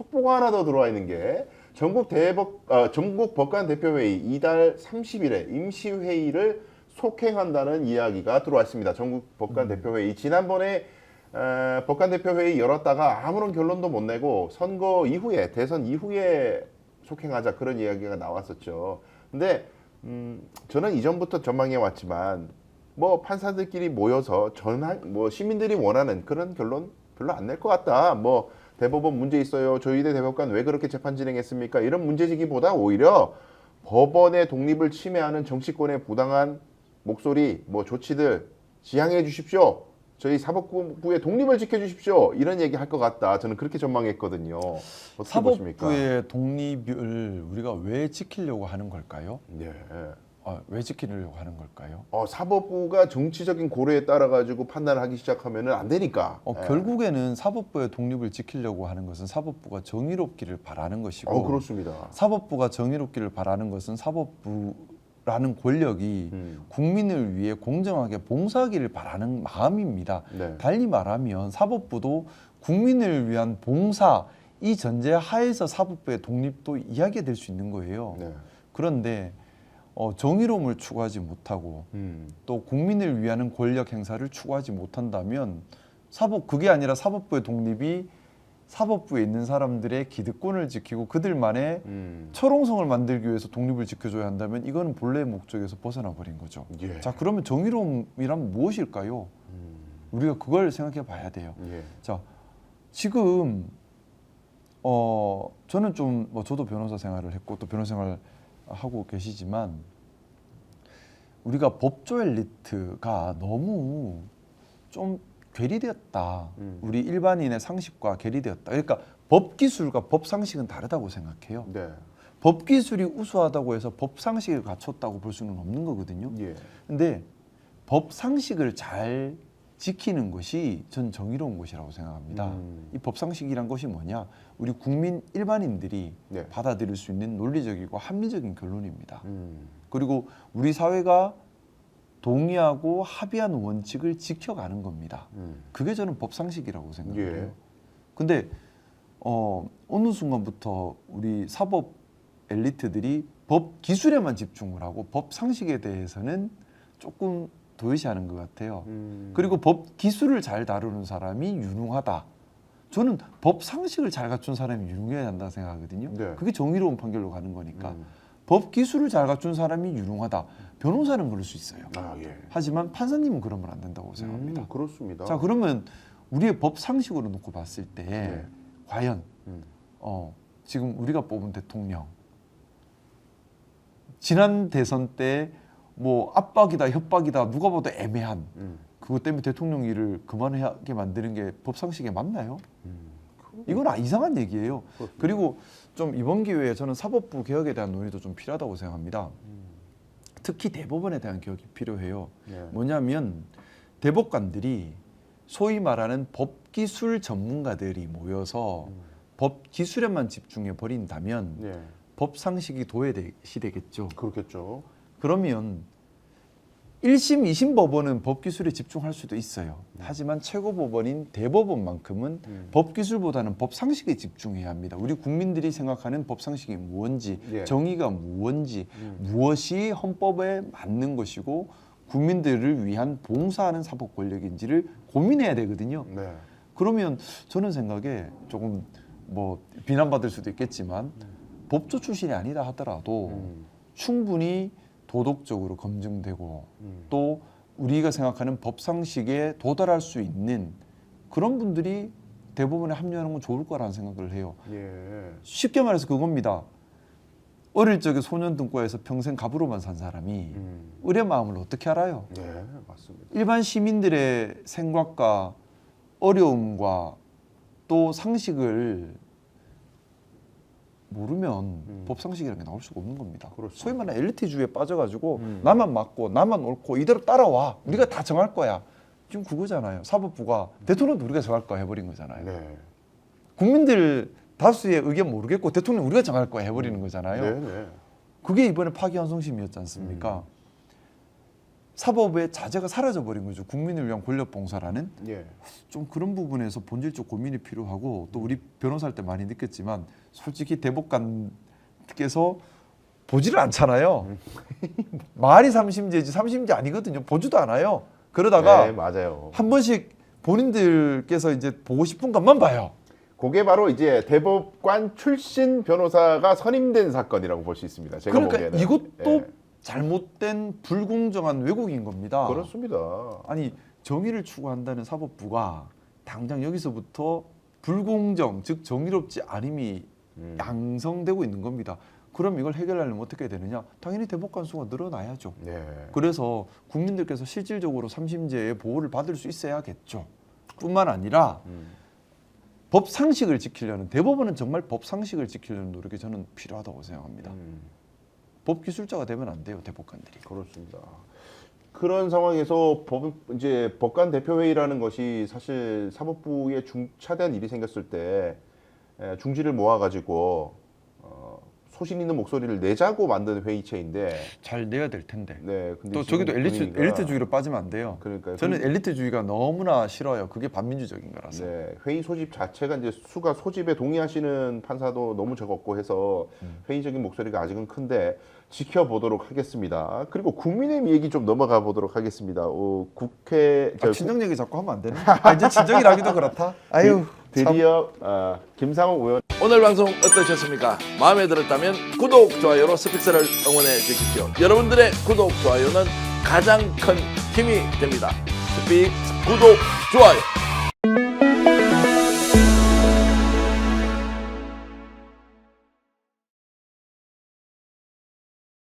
속보가 하나 더 들어와 있는 게 전국 법관 대표회의 이달 30일에 임시회의를 속행한다는 이야기가 들어왔습니다. 전국 법관 대표회의 지난번에 법관 대표회의 열었다가 아무런 결론도 못 내고 선거 이후에 대선 이후에 속행하자 그런 이야기가 나왔었죠. 근데 저는 이전부터 전망해 왔지만 뭐 판사들끼리 모여서 뭐 시민들이 원하는 그런 결론 별로 안 낼 것 같다. 뭐 대법원 문제 있어요. 조희대 대법관 왜 그렇게 재판 진행했습니까? 이런 문제지기보다 오히려 법원의 독립을 침해하는 정치권의 부당한 목소리, 뭐 조치들 지양해 주십시오. 저희 사법부의 독립을 지켜주십시오. 이런 얘기 할 것 같다. 저는 그렇게 전망했거든요. 어떻게 보십니까? 사법부의 독립을 우리가 왜 지키려고 하는 걸까요? 네. 왜 지키려고 하는 걸까요? 사법부가 정치적인 고려에 따라 가지고 판단을 하기 시작하면은 안 되니까. 결국에는 사법부의 독립을 지키려고 하는 것은 사법부가 정의롭기를 바라는 것이고, 그렇습니다. 사법부가 정의롭기를 바라는 것은 사법부라는 권력이 국민을 위해 공정하게 봉사하기를 바라는 마음입니다. 네. 달리 말하면 사법부도 국민을 위한 봉사 이 전제 하에서 사법부의 독립도 이야기될 수 있는 거예요. 네. 그런데 정의로움을 추구하지 못하고 또 국민을 위하는 권력 행사를 추구하지 못한다면 그게 아니라 사법부의 독립이 사법부에 있는 사람들의 기득권을 지키고 그들만의 철옹성을 만들기 위해서 독립을 지켜줘야 한다면 이거는 본래의 목적에서 벗어나 버린 거죠. 예. 자, 그러면 정의로움이란 무엇일까요? 우리가 그걸 생각해 봐야 돼요. 예. 자, 지금 저는 좀 저도 변호사 생활을 했고 또 변호사 생활 하고 계시지만 우리가 법조 엘리트가 너무 좀 괴리되었다. 우리 일반인의 상식과 괴리되었다. 그러니까 법 기술과 법 상식은 다르다고 생각해요. 네. 법 기술이 우수하다고 해서 법 상식을 갖췄다고 볼 수는 없는 거거든요. 예. 근데 법 상식을 잘 지키는 것이 전 정의로운 것이라고 생각합니다. 이 법 상식이란 것이 뭐냐? 우리 국민 일반인들이 네. 받아들일 수 있는 논리적이고 합리적인 결론입니다. 그리고 우리 사회가 동의하고 합의한 원칙을 지켜가는 겁니다. 그게 저는 법 상식이라고 생각해요. 예. 근데 어느 순간부터 우리 사법 엘리트들이 법 기술에만 집중을 하고 법 상식에 대해서는 조금 도외시하는 것 같아요. 그리고 법 기술을 잘 다루는 사람이 유능하다. 저는 법 상식을 잘 갖춘 사람이 유능해야 한다고 생각하거든요. 네. 그게 정의로운 판결로 가는 거니까. 법 기술을 잘 갖춘 사람이 유능하다. 변호사는 그럴 수 있어요. 예. 하지만 판사님은 그러면 안 된다고 생각합니다. 그렇습니다. 자, 그러면 우리의 법 상식으로 놓고 봤을 때 네. 과연 지금 우리가 뽑은 대통령 지난 대선 때 뭐 압박이다 협박이다 누가 봐도 애매한 그것 때문에 대통령 일을 그만하게 만드는 게 법 상식에 맞나요? 이건 이상한 얘기예요. 그리고 좀 이번 기회에 저는 사법부 개혁에 대한 논의도 좀 필요하다고 생각합니다. 특히 대법원에 대한 개혁이 필요해요. 네. 뭐냐면 대법관들이 소위 말하는 법기술 전문가들이 모여서 법기술에만 집중해 버린다면 네. 법 상식이 도외시되겠죠. 그렇겠죠. 그러면 1심, 2심 법원은 법기술에 집중할 수도 있어요. 하지만 최고법원인 대법원만큼은 법기술보다는 법상식에 집중해야 합니다. 우리 국민들이 생각하는 법상식이 무엇인지, 예. 정의가 무엇인지, 무엇이 헌법에 맞는 것이고 국민들을 위한 봉사하는 사법 권력인지를 고민해야 되거든요. 네. 그러면 저는 생각에 조금 비난받을 수도 있겠지만 법조 출신이 아니다 하더라도 충분히 도덕적으로 검증되고 또 우리가 생각하는 법상식에 도달할 수 있는 그런 분들이 대법원에 합류하는 건 좋을 거라는 생각을 해요. 예. 쉽게 말해서 그겁니다. 어릴 적에 소년 등과에서 평생 갑으로만 산 사람이 을의 마음을 어떻게 알아요? 네, 맞습니다. 일반 시민들의 생각과 어려움과 또 상식을 모르면 법상식이라는 게 나올 수가 없는 겁니다. 그렇습니다. 소위 말하는 엘리트주의에 빠져가지고 나만 맞고 나만 옳고 이대로 따라와. 우리가 다 정할 거야. 지금 그거잖아요. 사법부가 대통령도 우리가 정할 거야 해버린 거잖아요. 네. 국민들 다수의 의견 모르겠고 대통령 우리가 정할 거야 해버리는 거잖아요. 네, 네. 그게 이번에 파기환송심이었지 않습니까? 사법의 자재가 사라져 버린 거죠. 국민을 위한 권력 봉사라는 예. 좀 그런 부분에서 본질적 고민이 필요하고 또 우리 변호사할 때 많이 느꼈지만 솔직히 대법관께서 보지를 않잖아요. 말이 3심제지 3심제 아니거든요. 보지도 않아요. 그러다가 네, 맞아요. 한 번씩 본인들께서 이제 보고 싶은 것만 봐요. 그게 바로 이제 대법관 출신 변호사가 선임된 사건이라고 볼 수 있습니다. 제가 그러니까 보기에는. 이것도 예. 잘못된 불공정한 왜곡인 겁니다. 그렇습니다. 아니 정의를 추구한다는 사법부가 당장 여기서부터 불공정 즉 정의롭지 않음이 양성되고 있는 겁니다. 그럼 이걸 해결하려면 어떻게 해야 되느냐? 당연히 대법관 수가 늘어나야죠. 네. 그래서 국민들께서 실질적으로 3심제의 보호를 받을 수 있어야겠죠. 뿐만 아니라 법 상식을 지키려는 대법원은 정말 법 상식을 지키려는 노력이 저는 필요하다고 생각합니다. 법 기술자가 되면 안 돼요, 대법관들이. 그렇습니다. 그런 상황에서 이제 법관 대표회의라는 것이 사실 사법부에 차대한 일이 생겼을 때 중지를 모아가지고 소신 있는 목소리를 내자고 만든 회의체인데 잘 내야 될 텐데. 네, 근데 또 지금 저기도 엘리트주의로 빠지면 안 돼요. 그러니까요. 저는 엘리트주의가 너무나 싫어요. 그게 반민주적인 거라서. 네, 회의 소집 자체가 이제 수가 소집에 동의하시는 판사도 너무 적었고 해서 회의적인 목소리가 아직은 큰데 지켜보도록 하겠습니다. 그리고 국민의힘 얘기 좀 넘어가 보도록 하겠습니다. 국회 친정 얘기 자꾸 하면 안 되나? 이제 친정이라기도 그렇다. 아유, 드디어 김상욱 의원 오늘 방송 어떠셨습니까? 마음에 들었다면 구독, 좋아요로 스픽스를 응원해 주십시오. 여러분들의 구독, 좋아요는 가장 큰 힘이 됩니다. 스픽 구독, 좋아요.